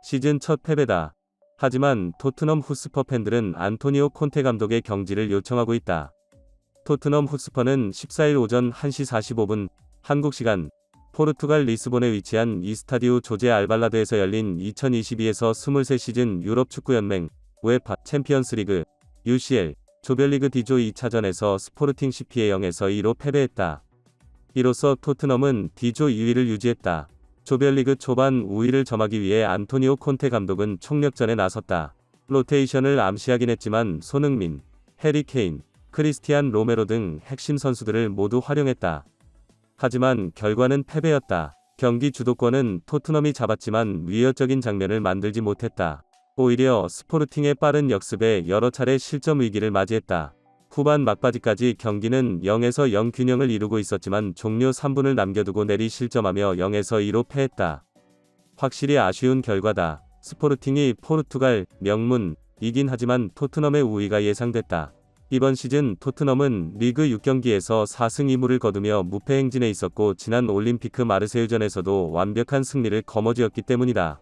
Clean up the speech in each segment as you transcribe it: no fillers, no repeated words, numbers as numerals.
시즌 첫 패배다. 하지만 토트넘 후스퍼 팬들은 안토니오 콘테 감독의 경질을 요청하고 있다. 토트넘 후스퍼는 14일 오전 1시 45분 한국 시간 포르투갈 리스본에 위치한 이스타디우 조제 알발라드에서 열린 2022에서 23 시즌 유럽 축구 연맹 우에파 챔피언스 리그 UCL 조별리그 D조 2차전에서 스포르팅 CP에 0에서 2로 패배했다. 이로써 토트넘은 D조 2위를 유지했다. 조별리그 초반 우위를 점하기 위해 안토니오 콘테 감독은 총력전에 나섰다. 로테이션을 암시하긴 했지만 손흥민, 해리 케인, 크리스티안 로메로 등 핵심 선수들을 모두 활용했다. 하지만 결과는 패배였다. 경기 주도권은 토트넘이 잡았지만 위협적인 장면을 만들지 못했다. 오히려 스포르팅의 빠른 역습에 여러 차례 실점 위기를 맞이했다. 후반 막바지까지 경기는 0에서 0 균형을 이루고 있었지만 종료 3분을 남겨두고 내리 실점하며 0에서 2로 패했다. 확실히 아쉬운 결과다. 스포르팅이 포르투갈 명문 이긴 하지만 토트넘의 우위가 예상됐다. 이번 시즌 토트넘은 리그 6경기에서 4승 2무를 거두며 무패 행진에 있었고 지난 올림피크 마르세유전에서도 완벽한 승리를 거머쥐었기 때문이다.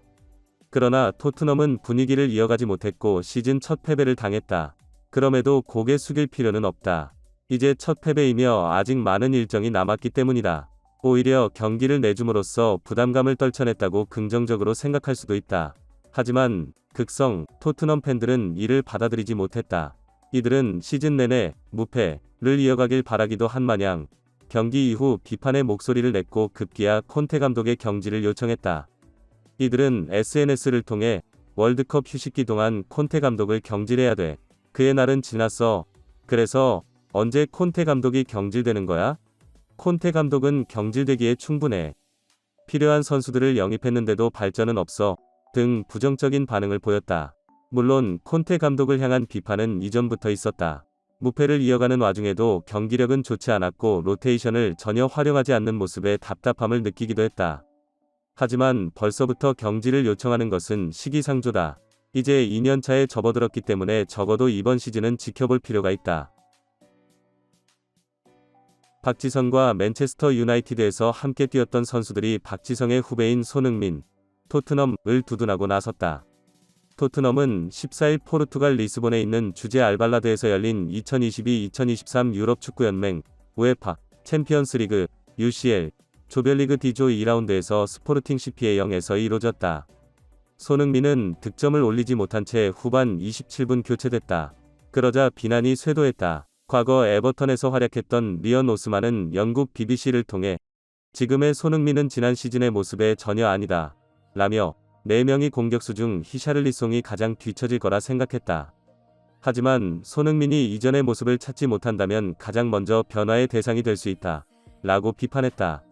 그러나 토트넘은 분위기를 이어가지 못했고 시즌 첫 패배를 당했다. 그럼에도 고개 숙일 필요는 없다. 이제 첫 패배이며 아직 많은 일정이 남았기 때문이다. 오히려 경기를 내줌으로써 부담감을 떨쳐냈다고 긍정적으로 생각할 수도 있다. 하지만 극성 토트넘 팬들은 이를 받아들이지 못했다. 이들은 시즌 내내 무패를 이어가길 바라기도 한 마냥 경기 이후 비판의 목소리를 냈고 급기야 콘테 감독의 경질을 요청했다. 이들은 SNS를 통해 월드컵 휴식기 동안 콘테 감독을 경질해야 돼. 그의 날은 지났어. 그래서 언제 콘테 감독이 경질되는 거야? 콘테 감독은 경질되기에 충분해. 필요한 선수들을 영입했는데도 발전은 없어. 등 부정적인 반응을 보였다. 물론 콘테 감독을 향한 비판은 이전부터 있었다. 무패를 이어가는 와중에도 경기력은 좋지 않았고 로테이션을 전혀 활용하지 않는 모습에 답답함을 느끼기도 했다. 하지만 벌써부터 경질을 요청하는 것은 시기상조다. 이제 2년차에 접어들었기 때문에 적어도 이번 시즌은 지켜볼 필요가 있다. 박지성과 맨체스터 유나이티드에서 함께 뛰었던 선수들이 박지성의 후배인 손흥민, 토트넘을 두둔하고 나섰다. 토트넘은 14일 포르투갈 리스본에 있는 주제 알발라드에서 열린 2022-2023 유럽 축구 연맹 우에파 챔피언스 리그 UCL 조별리그 D조 2라운드에서 스포르팅 CP에 0에서 2로 졌다. 손흥민은 득점을 올리지 못한 채 후반 27분 교체됐다. 그러자 비난이 쇄도했다. 과거 에버턴에서 활약했던 리언 오스만은 영국 BBC를 통해 지금의 손흥민은 지난 시즌의 모습에 전혀 아니다. 라며 4명의 공격수 중 히샤를리송이 가장 뒤처질 거라 생각했다. 하지만 손흥민이 이전의 모습을 찾지 못한다면 가장 먼저 변화의 대상이 될 수 있다. 라고 비판했다.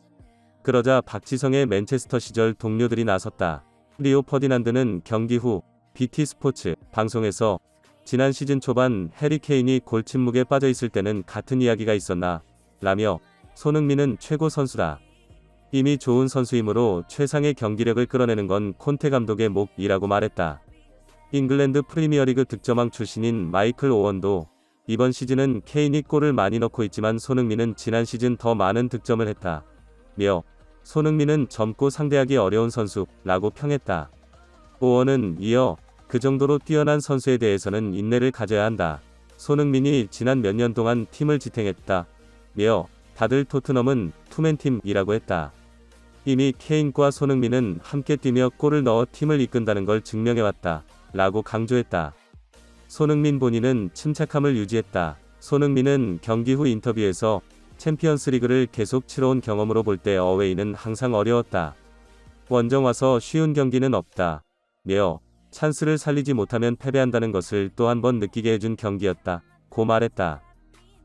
그러자 박지성의 맨체스터 시절 동료들이 나섰다. 리오 퍼디난드는 경기 후 BT 스포츠 방송에서 지난 시즌 초반 해리 케인이 골 침묵에 빠져 있을 때는 같은 이야기가 있었나 라며 손흥민은 최고 선수다. 이미 좋은 선수이므로 최상의 경기력을 끌어내는 건 콘테 감독의 몫이라고 말했다. 잉글랜드 프리미어리그 득점왕 출신인 마이클 오원도 이번 시즌은 케인이 골을 많이 넣고 있지만 손흥민은 지난 시즌 더 많은 득점을 했다. 며 손흥민은 젊고 상대하기 어려운 선수라고 평했다. 오원은 이어 그 정도로 뛰어난 선수에 대해서는 인내를 가져야 한다. 손흥민이 지난 몇 년 동안 팀을 지탱했다. 며 다들 토트넘은 투맨팀이라고 했다. 이미 케인과 손흥민은 함께 뛰며 골을 넣어 팀을 이끈다는 걸 증명해왔다. 라고 강조했다. 손흥민 본인은 침착함을 유지했다. 손흥민은 경기 후 인터뷰에서 챔피언스 리그를 계속 치러온 경험으로 볼 때 어웨이는 항상 어려웠다. 원정 와서 쉬운 경기는 없다. 며 찬스를 살리지 못하면 패배한다는 것을 또 한 번 느끼게 해준 경기였다. 고 말했다.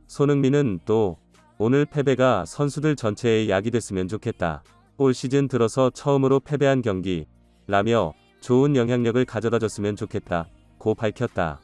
손흥민은 또 오늘 패배가 선수들 전체에 약이 됐으면 좋겠다. 올 시즌 들어서 처음으로 패배한 경기 라며 좋은 영향력을 가져다 줬으면 좋겠다. 고 밝혔다.